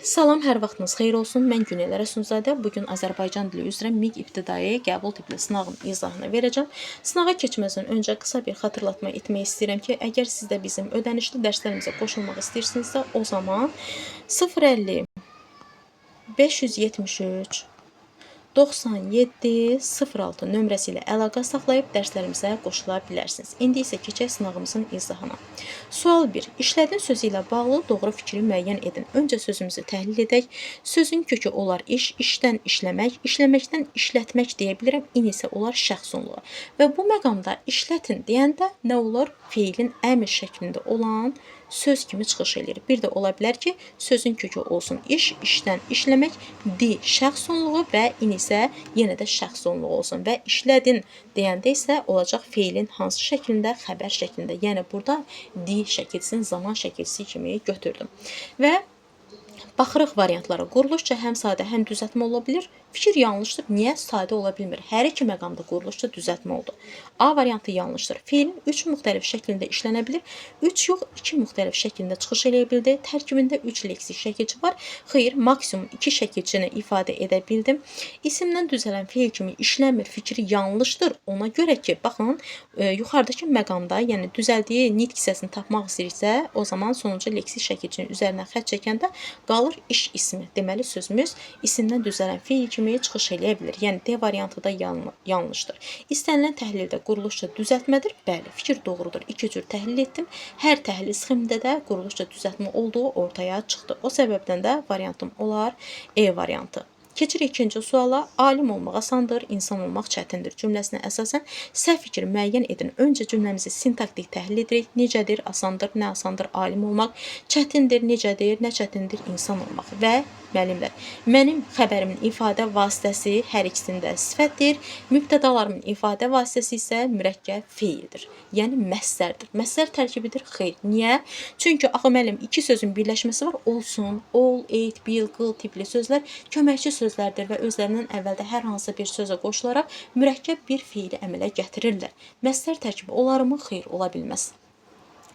Salam, hər vaxtınız xeyir olsun. Mən Günel Rəsulzadə. Bugün Azərbaycan dili üzrə MİQ ibtidai qəbul tipli sınağın izahını verəcəm. Sınağa keçməzdən öncə qısa bir xatırlatma etmək istəyirəm ki, əgər siz də bizim ödənişli dərslərimizə qoşulmaq istəyirsinizsə, o zaman 050 573 9706 nömrəsi ilə əlaqə saxlayıb dərslərimizə qoşula bilərsiniz. İndi isə keçək sınağımızın izahına. Sual 1. İşlədin sözü ilə bağlı doğru fikri müəyyən edin. Öncə sözümüzü təhlil edək. Sözün kökü olar iş, işdən işləmək, işləməkdən işlətmək deyə bilirəm. İn isə olar şəxs onluğu. Və bu məqamda işlətin deyəndə nə olur? Feilin əmr şəklində olan söz kimi çıxış edir. Bir də ola bilər ki, sözün kökü olsun iş, işdən işləmək, di şəxs onluğu və in isə yenə də şəxs onluğu olsun və işlədin deyəndə isə olacaq feilin hansı şəklində? Xəbər şəklində. Yəni burada di şəkilsini zaman şəkilsi kimi götürdüm. Və baxırıq variantlara. Quruluşca həm sadə, həm düzəltmə ola bilir. Fikir yanlışdır. Niyə sadə ola bilmir? Hər iki məqamda quruluşca düzəltmə oldu. A variantı yanlışdır. Feilin 3 müxtəlif şəklində işlənə bilir. 3 yox, 2 müxtəlif şəklində çıxış eləyə bildi. Tərkibində 3 leksik şəkilçi var. Xeyr, maksimum 2 şəkilçini ifadə edə bildim. İsimdən düzələn feil kimi işlənmir. Fikri yanlışdır. Ona görə ki, baxın, yuxarıdakı məqamda, yəni düzəldiyi nitq hissəsini tapmaq istəyirsə, o zaman sonuncu leksik şəkilçinin üzərinə xətt çəkəndə qalır iş ismi. Deməli, sözümüz isimdən düzələn feil kimi çıxış eləyə bilir. Yəni, D variantı da yanlışdır. İstənilən təhlildə quruluşca düzəltmədir. Bəli, fikir doğrudur. 2 cür təhlil etdim. Hər təhlil sxemində də quruluşca düzəltmə olduğu ortaya çıxdı. O səbəbdən də variantım olar E variantı. Keçirik ikinci suala. Alim olmaq asandır, insan olmaq çətindir cümləsinə əsasən səhv fikir müəyyən edin. Öncə cümləmizi sintaktik təhlil edirik. Necədir? Asandır, nə asandır? Alim olmaq. Çətindir, necədir? Nə çətindir? İnsan olmaq. Və müəllimlər, mənim xəbərimin ifadə vasitəsi hər ikisində sifətdir. Mübtədalarımın ifadə vasitəsi isə mürəkkəb feildir. Yəni məstərdir. Məstər tərkibidir? Xeyr. Niyə? Çünki axı müəllim iki sözün birləşməsi var. Olsun, ol, et, bil, qıl tipli sözlər köməkçi sözlərdir və özlərindən əvvəldə hər hansı bir sözə qoşularaq mürəkkəb bir feili əmələ gətirirlər. Məstər tərkibi olarmı? Xeyr, ola bilməz.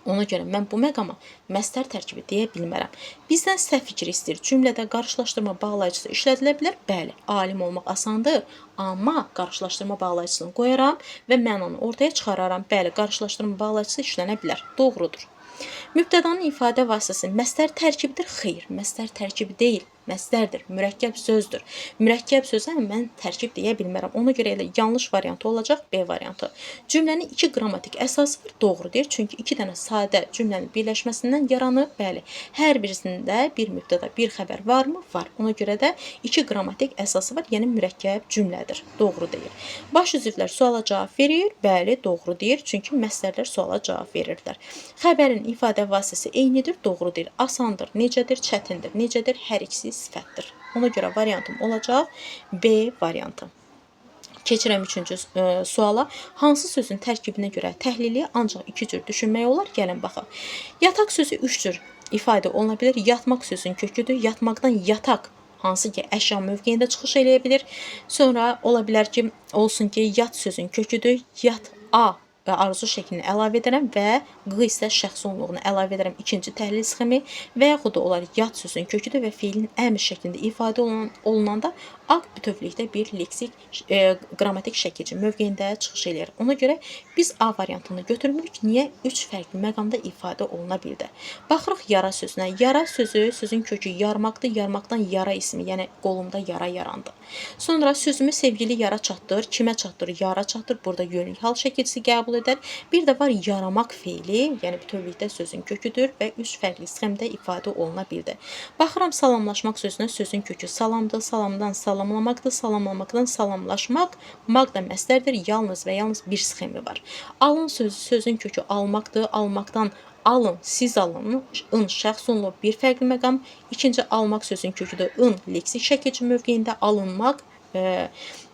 Ona görə mən bu məqama məstər tərkibi deyə bilmərəm. Bizdən səhv fikir istəyir. Cümlədə qarşılaşdırma bağlayıcısı işlədilə bilər. Bəli, alim olmaq asandır, amma qarşılaşdırma bağlayıcısını qoyaram və mənanı ortaya çıxararam. Bəli, qarşılaşdırma bağlayıcısı işlənə bilər. Doğrudur. Mübtədanın ifadə vasitəsi məstər tərkibidir? Xeyr, məstər tərkibi deyil. Məstərdir, mürəkkəb sözdür. Mürəkkəb sözə mən tərkib deyə bilmərəm. Ona görə elə yanlış variantı olacaq B variantı. Cümlənin 2 qrammatik əsası var, doğrudur. Çünki 2 dənə sadə cümlənin birləşməsindən yaranır. Bəli, hər birisində bir mübtəda, bir xəbər varmı? Var. Ona görə də 2 qrammatik əsası var, yəni mürəkkəb cümlədir. Doğru deyil. Baş üzvlər suala cavab verir. Bəli, doğru deyir. Çünki məstərlər suala cavab verirlər. Xəbərin ifadə vasitəsi eynidir, doğru deyil. Asandır, necədir, çətindir, necədir, hər ikisi sifətdir. Ona görə variantım olacaq B variantı. Keçirəm üçüncü suala. Hansı sözün tərkibinə görə təhlili ancaq 2 cür düşünmək olar? Gəlin baxaq. Yataq sözü 3 cür ifadə oluna bilər. Yatmaq sözün köküdür. Yatmaqdan yataq hansı ki əşya mövqeyində çıxış eləyə bilir. Sonra ola bilər ki, olsun ki, yat sözün köküdür. Yat A və arzu şəklini əlavə edərəm və q isə şəxs onluğunu əlavə edərəm ikinci təhlil sxemi və yaxud da olar yat sözün köküdür və feilin əmr şəklində ifadə olunanda aq bütövlükdə bir leksik qrammatik şəkilci mövqeyində çıxış eləyir. Ona görə biz A variantını götürmürük. Niyə? 3 fərqli məqamda ifadə oluna bildi. Baxırıq yara sözünə. Yara sözü, sözün kökü yarmaqdır. Yarmaqdan yara ismi, yəni qolumda yara yarandı. Sonra sözümü sevgili yara çatdır. Kimə çatdır? Yara çatdır. Burada yönlük hal şəkilçisi qəbul edər. Bir də var yaramaq feili, yəni bütövlükdə sözün köküdür və 3 fərqli sxemdə ifadə oluna bildi. Baxıram salamlaşmaq sözünə. Sözün kökü salamdır. Salamdan salamlamaqdır. Salamlamaqdan salamlaşmaq. Maq da məstərdir. Yalnız və yalnız bir sxemi var. Alın sözü, sözün kökü almaqdır. Almaqdan alın, siz alın, ın şəxs onluğu bir fərqli məqam. İkinci almaq sözün köküdür. In leksik şəkilçi mövqeyində alınmaq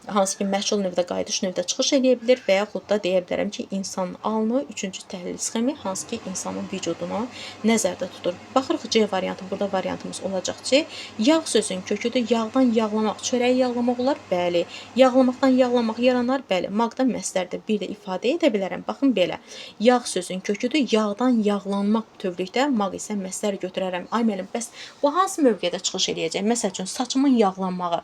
hansı ki məşğul növdə, qayıdış növdə çıxış edə bilər və yaxud da deyə bilərəm ki, insanın alnı 3-cü təhlil sxemi hansı ki, insanın vücudunu nəzərdə tutur. Baxırıq C variantı, burada variantımız olacaq ki, yağ sözün köküdür. Yağdan yağlamaq, çörəyi yağlamaq olar? Bəli. Yağlamaqdan yağlamaq yaranar? Bəli. Maqda məsdərdir. Bir də ifadə edə bilərəm. Baxın belə. Yağ sözün köküdür. Yağdan yağlanmaq bütövlükdə maq isə məsdər götürərəm. Ay müəllim, bəs bu hansı mövqedə çıxış edəcək? Məsəl üçün, saçımın yağlanmağı.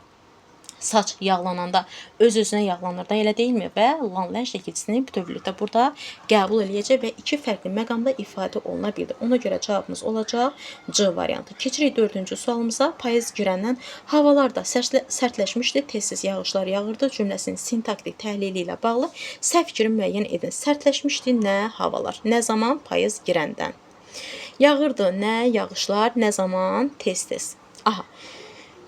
Saç yağlananda öz-özünə yağlanır da, elə deyilmi? Və lanlən şəkilçisini bütövlükdə burada qəbul eləyəcək və iki fərqli məqamda ifadə oluna bilir. Ona görə cavabımız olacaq C variantı. Keçirik 4-cü sualımıza. Payız girəndən havalar da sərtləşmişdi, tez-tez yağışlar yağırdı cümləsinin sintaktik təhlili ilə bağlı səhv fikri müəyyən edin. Sərtləşmişdi nə havalar? Nə zaman? Payız girəndən. Yağırdı nə yağışlar? Nə zaman? Tez-tez. Aha.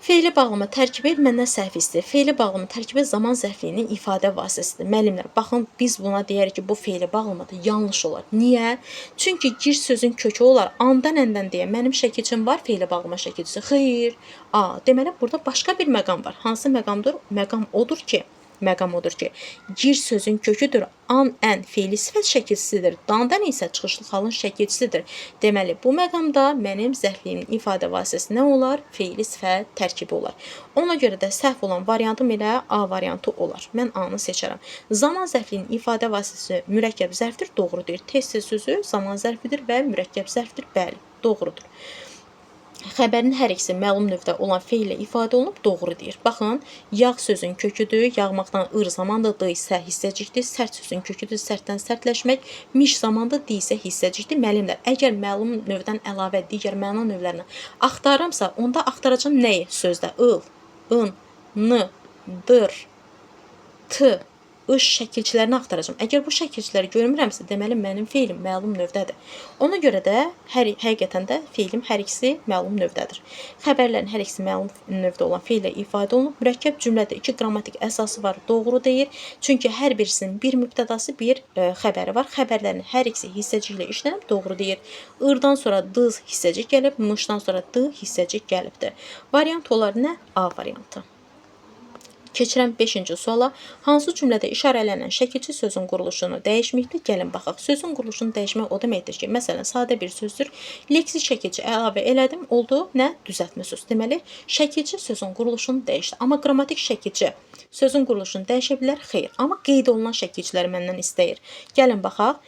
Fe'li bağlama tərkibi məndən səhv istəyir. Fe'li bağlama tərkibi zaman zərfliyinin ifadə vasitəsidir. Müəllimlər, baxın, biz buna deyərik ki, bu fe'li bağlamadır. Yanlış olar. Niyə? Çünki gir sözün kökü olar. Andan əndən deyə mənim şəkilçim var, fe'li bağlama şəkilçisi. Xeyr. Deməli, burada başqa bir məqam var. Hansı məqamdır? Məqam odur ki, gir sözün köküdür. An, ən, fe'li sifət şəkilçisidir. Dandan isə çıxışlı halın şəkilçisidir. Deməli, bu məqamda mənim zərfliyimin ifadə vasitəsi nə olar? Fe'li sifət tərkibi olar. Ona görə də səhv olan variantım elə A variantı olar. Mən A-nı seçərəm. Zaman zərfliyinin ifadə vasitəsi mürəkkəb zərfdir. Doğrudur. Tez-tez sözü zaman zərfidir və mürəkkəb zərfdir. Bəli, doğrudur. Xəbərin hər ikisi məlum növdə olan fe'llə ifadə olunub, doğru deyir. Baxın, yağ sözün köküdür, yağmaqdan ır zamandır, d isə hissəcikdir, sərt sözün köküdür, sərtdən sərtləşmək, miş zamandır, d isə hissəcikdir. Müəllimlər, əgər məlum növdən əlavə digər məna növlərini axtarıramsa, onda axtaracağım nəyi sözdə? Il, ın, n, dır, t, ış şəkilçilərini axtaracağım. Əgər bu şəkilçiləri görmürəmsə, deməli mənim feilim məlum növdədir. Ona görə də həqiqətən də feilim hər ikisi məlum növdədir. Xəbərlərin hər ikisi məlum növdə olan feillə ifadə olunub. Mürəkkəb cümlədə 2 qrammatik əsası var, doğru deyir. Çünki hər birisinin bir mübtədası, bir xəbəri var. Xəbərlərin hər ikisi hissəciklə işlənib, doğru deyir. Irdan sonra d hissəcik gəlib, mışdan sonra d hissəcik gəlibdir. Variant olar nə? A variantı. Keçirəm 5-ci suala. Hansı cümlədə işarələnən şəkilçi sözün quruluşunu dəyişməkdir? Gəlin baxaq. Sözün quruluşunu dəyişmək o deməkdir ki, məsələn, sadə bir sözdür. Leksik şəkilçi əlavə elədim, oldu nə? Düzəltmə söz. Deməli, şəkilçi sözün quruluşunu dəyişdi. Amma qrammatik şəkilçi sözün quruluşunu dəyişə bilər? Xeyr. Amma qeyd olunan şəkilçiləri məndən istəyir. Gəlin baxaq.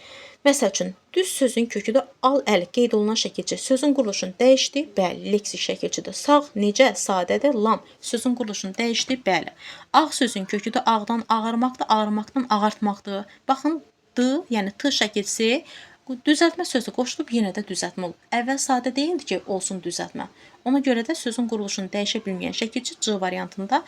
Məsəl üçün, düz sözün köküdə al, əl qeyd olunan şəkilçi sözün quruluşunu dəyişdi, bəli, leksik şəkilçidir. Sağ, necə, sadədir, lam sözün quruluşunu dəyişdi, bəli. Ağ sözün köküdə ağdan ağarmaqdır, ağarmaqdan ağartmaqdır. Baxın, d, yəni t şəkilçisi düzəltmə sözü qoşulub yenə də düzəltmə olub. Əvvəl sadə deyildi ki, olsun düzəltmə. Ona görə də sözün quruluşunu dəyişə bilməyən şəkilçi C variantında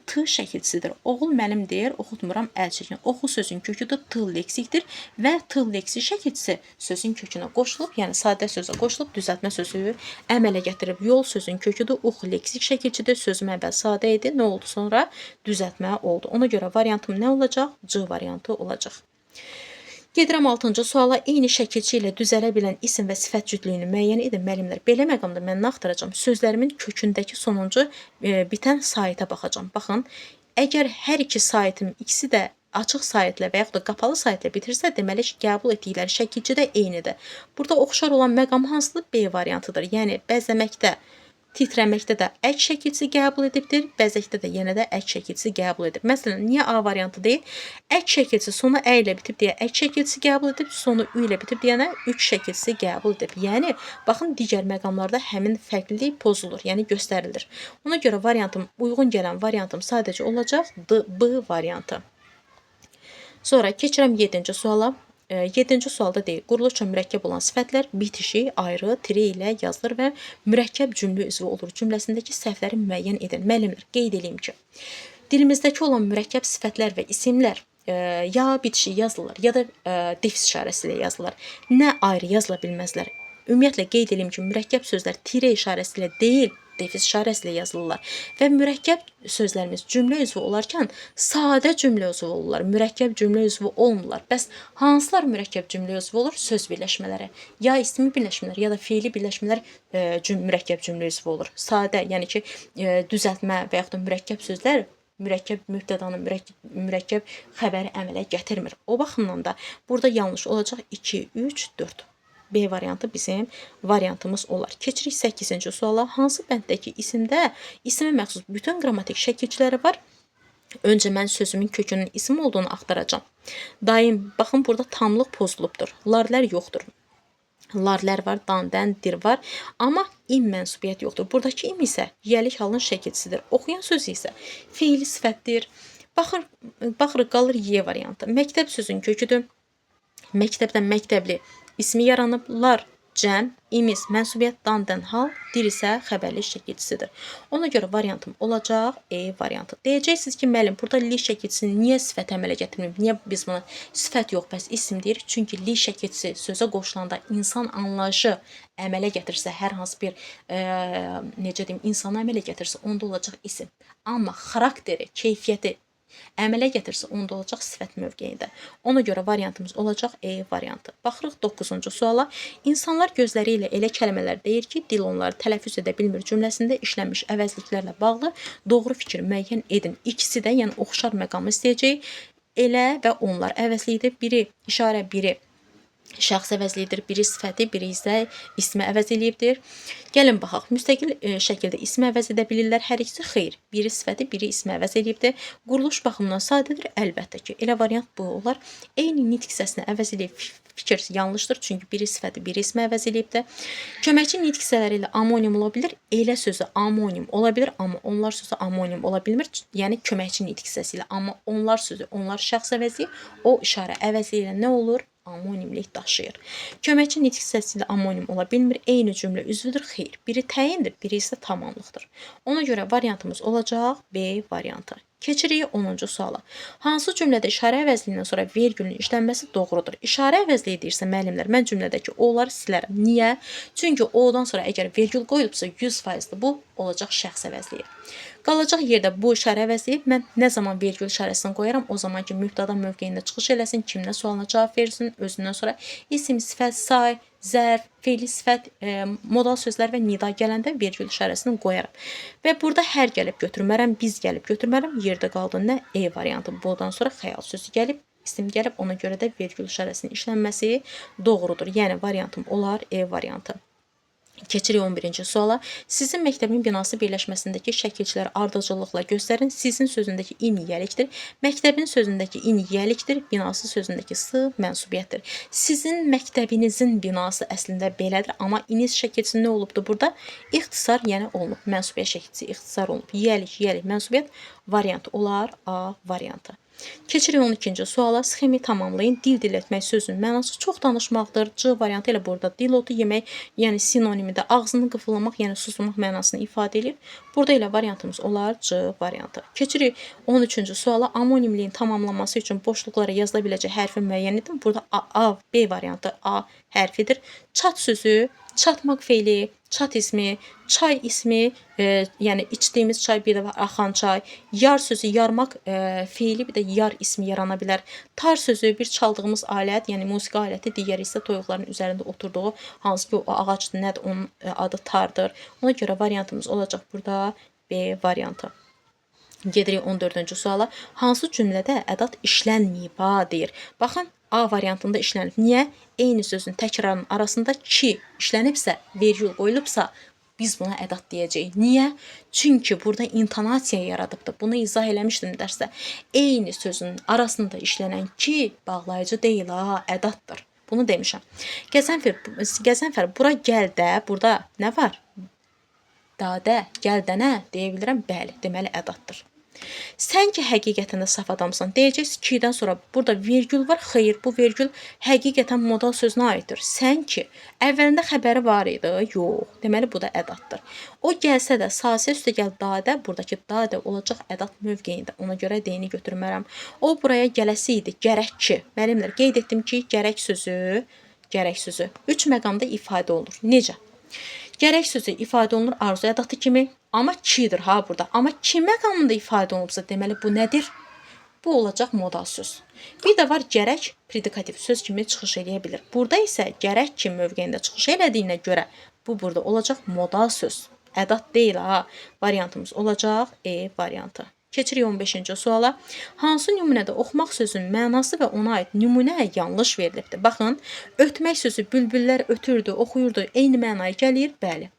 t şəkilçisidir. Oğul mənimdir, oxutmuram, əl çəkin. Oxu sözün köküdür, t leksikdir və t leksik şəkilçisi sözün kökünə qoşulub, yəni sadə sözə qoşulub düzəltmə sözü əmələ gətirib. Yol sözün köküdür, ox leksik şəkilçidir. Sözüm əvvəl sadə idi, nə oldu sonra? Düzəltmə oldu. Ona görə variantım nə olacaq? C variantı olacaq. Gedirəm 6-cı suala. Eyni şəkilçi ilə düzələ bilən isim və sifət cütlüyünü müəyyən edin. Müəllimlər, belə məqamda mən nə axtaracağam? Sözlərimin kökündəki sonuncu bitən sayta baxacağam. Baxın, əgər hər iki saytım ikisi də açıq saytlə və yaxud da qapalı saytlə bitirsə, deməli qəbul etdikləri şəkilçi də eynidir. Burada oxşar olan məqam hansıdır? B variantıdır. Yəni bəzəməkdə, titrəməkdə də əks şəkilçisi qəbul edibdir, bəzəkdə də yenə də əks şəkilçisi qəbul edib. Məsələn, niyə A variantı deyil? Əks şəkilçisi sonu ə ilə bitib deyə əks şəkilçisi qəbul edib, sonu ü ilə bitib deyənə üç şəkilçisi qəbul edib. Yəni, baxın, digər məqamlarda həmin fərqlilik pozulur, yəni göstərilir. Ona görə variantım, uyğun gələn variantım sadəcə olacaq B variantı. Sonra keçirəm 7-ci suala. 7-ci sualda deyil, quruluşca mürəkkəb olan sifətlər bitişi, ayrı, tiri ilə yazılır və mürəkkəb cümlə üzvü olur. Cümləsindəki səhvləri müəyyən edin. Müəllimlər, qeyd edeyim ki, dilimizdəki olan mürəkkəb sifətlər və isimlər ya bitişi yazılırlar, ya da defis işarəsi ilə yazılırlar. Nə ayrı yazıla bilməzlər. Ümumiyyətlə, qeyd edeyim ki, mürəkkəb sözlər tire işarəsi ilə deyil, defis işarəsi ilə yazılırlar. Və mürəkkəb sözlərimiz cümlə üzvü olarkən sadə cümlə üzvü olurlar. Mürəkkəb cümlə üzvü olmurlar. Bəs hansılar mürəkkəb cümlə üzvü olur? Söz birləşmələri. Ya ismi birləşmələri, ya da fiili birləşmələr mürəkkəb cümlə üzvü olur. Sadə, yəni ki, düzəltmə və yaxud da mürəkkəb sözlər mürəkkəb mübtədanı, mürəkkəb xəbəri əmələ gətirmir. O baxımdan da burada yanlış olacaq 2, 3, 4. B variantı bizim variantımız olar. Keçirik 8-ci suala. Hansı bənddəki isimdə isimə məxsus bütün qrammatik şəkilçiləri var? Öncə mən sözümün kökünün isim olduğunu axtaracağam. Daim, baxın burada tamlıq pozulubdur. Larlər yoxdur. Larlər var, dan, dən, dir var. Amma im mənsubiyyət yoxdur. Buradakı im isə yiyəlik halının şəkilçisidir. Oxuyan söz isə feili sifətdir. Baxırıq, qalır Y variantı. Məktəb sözün köküdür. Məktəbdən məktəbli ismi yaranıb. Lar, cəm, imiz, mənsubiyyət, dan, dən, hal, dir isə xəbərli şəkilçisidir. Ona görə variantım olacaq E variantı. Deyəcəksiniz ki, müəllim, burada li şəkilçisini niyə sifət əmələ gətirməyib? Niyə biz buna sifət yox, bəs isim deyirik? Çünki li şəkilçisi sözə qoşulanda insan anlayışı əmələ gətirsə, hər hansı bir necə deyim, insanı əmələ gətirsə, onda olacaq isim. Amma xarakteri, keyfiyyəti əmələ gətirsə, onda olacaq sifət mövqeyində. Ona görə variantımız olacaq E variantı. Baxırıq 9-cu suala. İnsanlar gözləri ilə elə kəlmələr deyir ki, dil onları tələffüz edə bilmir cümləsində işlənmiş əvəzliklərlə bağlı doğru fikir müəyyən edin. İkisi də, yəni oxşar məqamı istəyəcək. Elə və onlar əvəzliyidir. Biri işarə, biri şəxs əvəzliyidir, biri sifəti, biri isə ismi əvəz eləyibdir. Gəlin baxaq, müstəqil şəkildə ismi əvəz edə bilirlər, hər ikisi xeyr. Biri sifəti, biri ismi əvəz eləyibdir. Quruluş baxımından sadədir, əlbəttə ki. Elə variant bu olar. Eyni nitq hissəsini əvəz eləyib fikir yanlışdır, çünki biri sifəti, biri ismi əvəz eləyibdir. Köməkçi nitq hissələri ilə amonim ola bilir, elə sözü amonim ola bilir, amma onlar sözü amonim ola bilmir. Yəni köməkçi nitq hissəsi ilə, amma onlar sözü, onlar şəxs əvəzi, o işarə əvəzi ilə nə olur? Amonimlik daşıyır. Köməkçi nitq hissəsi ilə amonim ola bilmir. Eyni cümlə üzvüdür, xeyr. Biri təyindir, biri isə tamamlıqdır. Ona görə variantımız olacaq B variantı. Keçirik 10-cu suala. Hansı cümlədə işarə əvəzliyindən sonra vergülün işlənməsi doğrudur? İşarə əvəzliyi deyirsə müəllimlər, mən cümlədəki o-ları silərəm. Niyə? Çünki o-dan sonra əgər vergül qoyulubsa 100% bu olacaq şəxs əvəzliyi. Qalacaq yerdə bu işarə əvəzliyi mən nə zaman vergül işarəsini qoyaram, o zaman ki, mübtəda mövqeyində çıxış eləsin, kimlə sualına cavab versin, özündən sonra isim, sifət, say, zərf, feili sifət, modal sözlər və nida gələndə vergül işarəsini qoyaram. Və burada hər gəlib götürmərəm, biz gəlib götürmərəm, yerdə qaldı nə? E variantı. Bundan sonra xəyal sözü gəlib, isim gəlib, ona görə də vergül işarəsinin işlənməsi doğrudur. Yəni variantım olar E variantı. Keçirik 11-ci suala. Sizin məktəbin binası birləşməsindəki şəkilçiləri ardıcıllıqla göstərin. Sizin sözündəki in yiyəlikdir. Məktəbin sözündəki in yiyəlikdir. Binası sözündəki s mənsubiyyətdir. Sizin məktəbinizin binası əslində belədir, amma iniz şəkilçisi nə olubdur burada? İxtisar, yəni olunub. Mənsubiyyət şəkilçisi ixtisar olunub. Yiyəlik, mənsubiyyət variantı olar A variantı. Keçirik 12-ci suala. Sxemi tamamlayın. Dil etmək sözünün mənası çox danışmaqdır. C variantı ilə burada dil otu yemək, yəni sinonimi də ağzını qıfılamaq, yəni susmaq mənasını ifadə edir. Burada ilə variantımız olar C variantı. Keçirik 13-cü suala. Amonimliyin tamamlanması üçün boşluqlara yazıla biləcək hərfi müəyyən edin. Burada A, B variantı A hərfidir. Çat sözü, çatmaq feili, çat ismi, çay ismi, yəni içdiyimiz çay, bir də var axan çay, yar sözü, yarmaq feili, bir də yar ismi yarana bilər. Tar sözü bir çaldığımız alət, yəni musiqi aləti, digəri isə toyuqların üzərində oturduğu, hansı ki o ağacdır, nədir, onun adı tardır. Ona görə variantımız olacaq burada B variantı. Gedirik 14-cü suala. Hansı cümlədə ədat işlənməyib deyir. Baxın, A variantında işlənib. Niyə? Eyni sözün təkrarının arasında ki işlənibsə, vergül qoyulubsa, biz buna ədat deyəcəyik. Niyə? Çünki burada intonasiya yaradıbdır. Bunu izah eləmişdim dərsdə. Eyni sözün arasında işlənən ki bağlayıcı deyil, ədatdır. Bunu demişəm. Qəzənfər, bura gəl də, burada nə var? Dadə, gəl də nə? Deyə bilirəm, bəli, deməli ədatdır. Sən ki həqiqətən də saf adamsan, deyəcəksin ki-dən sonra burada vergül var, xeyr, bu vergül həqiqətən modal sözünə aiddir. Sən ki, əvvəlində xəbəri var idi, yox, deməli bu da ədatdır. O gəlsə də, sasə üstə gəl dadə, buradakı dadə olacaq ədat mövqeyində, ona görə deyini götürmərəm. O buraya gələsi idi, gərək ki, müəllimlər qeyd etdim ki, gərək sözü 3 məqamda ifadə olunur. Necə? Gərək sözü ifadə olunur arzu ədatı kimi, amma kidir burada. Amma ki məqamında ifadə olunubsa, deməli bu nədir? Bu olacaq modal söz. Bir də var gərək predikativ söz kimi çıxış eləyə bilir. Burada isə gərək ki mövqeyində çıxış elədiyinə görə bu burada olacaq modal söz. Ədat deyil variantımız olacaq E variantı. Keçirik 15-ci suala. Hansı nümunədə oxumaq sözünün mənası və ona aid nümunə yanlış verilibdir? Baxın, ötmək sözü bülbüllər ötürdü, oxuyurdu, eyni mənaya gəlir? Bəli.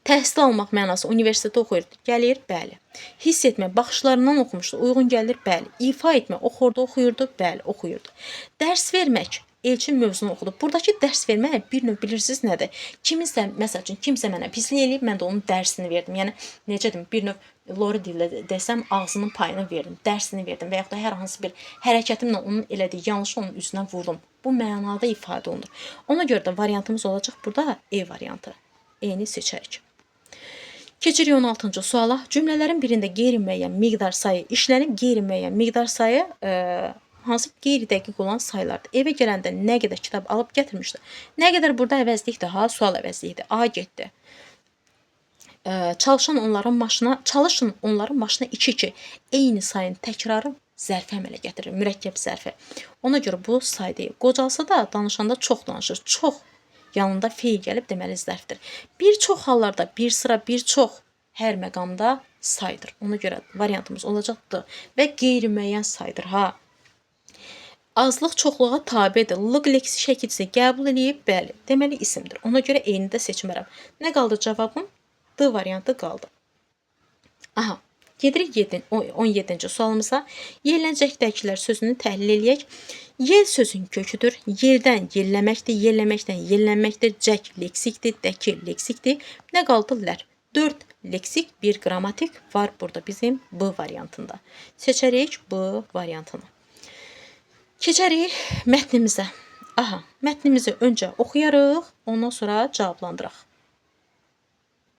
Təhsil almaq mənası universitetdə oxuyurdu, gəlir? Bəli. Hiss etmək, baxışlarından oxumuşdu, uyğun gəlir? Bəli. İfa etmək, oxurdu, oxuyurdu? Bəli, oxuyurdu. Dərs vermək, Elçin mövzunu oxudu. Buradakı dərs vermək bir növ bilirsiniz nədir? Kiminsə, məsəl üçün, kimsə mənə pislik eləyib, mən də onun dərsini verdim. Yəni, necə deyim, bir növ Lori dillə desəm, ağzının payını verdim, dərsini verdim və yaxud da hər hansı bir hərəkətimlə onun elədiyi yanlışı onun üzünə vurdum. Bu mənada ifadə olunur. Ona görə də variantımız olacaq burada E variantı. E-ni seçərik. Keçirik 16-cı suala. Cümlələrin birində qeyri-müəyyən miqdar sayı işlənib, qeyri-müəyyən miqdar sayı hansı qeyri-dəqiq olan saylardır. Evə gələndə nə qədər kitab alıb gətirmişdi? Nə qədər burada əvəzlikdir? Ha, sual əvəzlikdir. A getdi. Çalışın onların başına 2-2 eyni sayın təkrarı zərfi əmələ gətirir, mürəkkəb zərfi. Ona görə bu say deyil. Qocalsa da danışanda çox danışır. Çox yanında feil gəlib deməli zərfdir. Bir çox hallarda bir sıra, bir çox hər məqamda saydır. Ona görə variantımız olacaqdır və qeyri-müəyyən saydır. Ha. Azlıq çoxluğa tabedir. Lıq leksi şəkilçisi qəbul edib, bəli. Deməli isimdir. Ona görə eyni də seçmərəm. Nə qaldı cavabım? D variantı qaldı. Aha. Gedirik 17-ci sualımıza. Yerlənəcəkdəkilər sözünü təhlil eləyək. Yel sözün köküdür. Yerdən yerləməkdir, yerləməkdən yerlənməkdir. Cək leksikdir, dəki leksikdir. Nə qaldı? Lər. 4 leksik, 1 qrammatik var burada bizim B variantında. Seçərik B variantını. Keçərik mətnimizə. Aha, mətnimizi öncə oxuyarıq, ondan sonra cavablandıraq.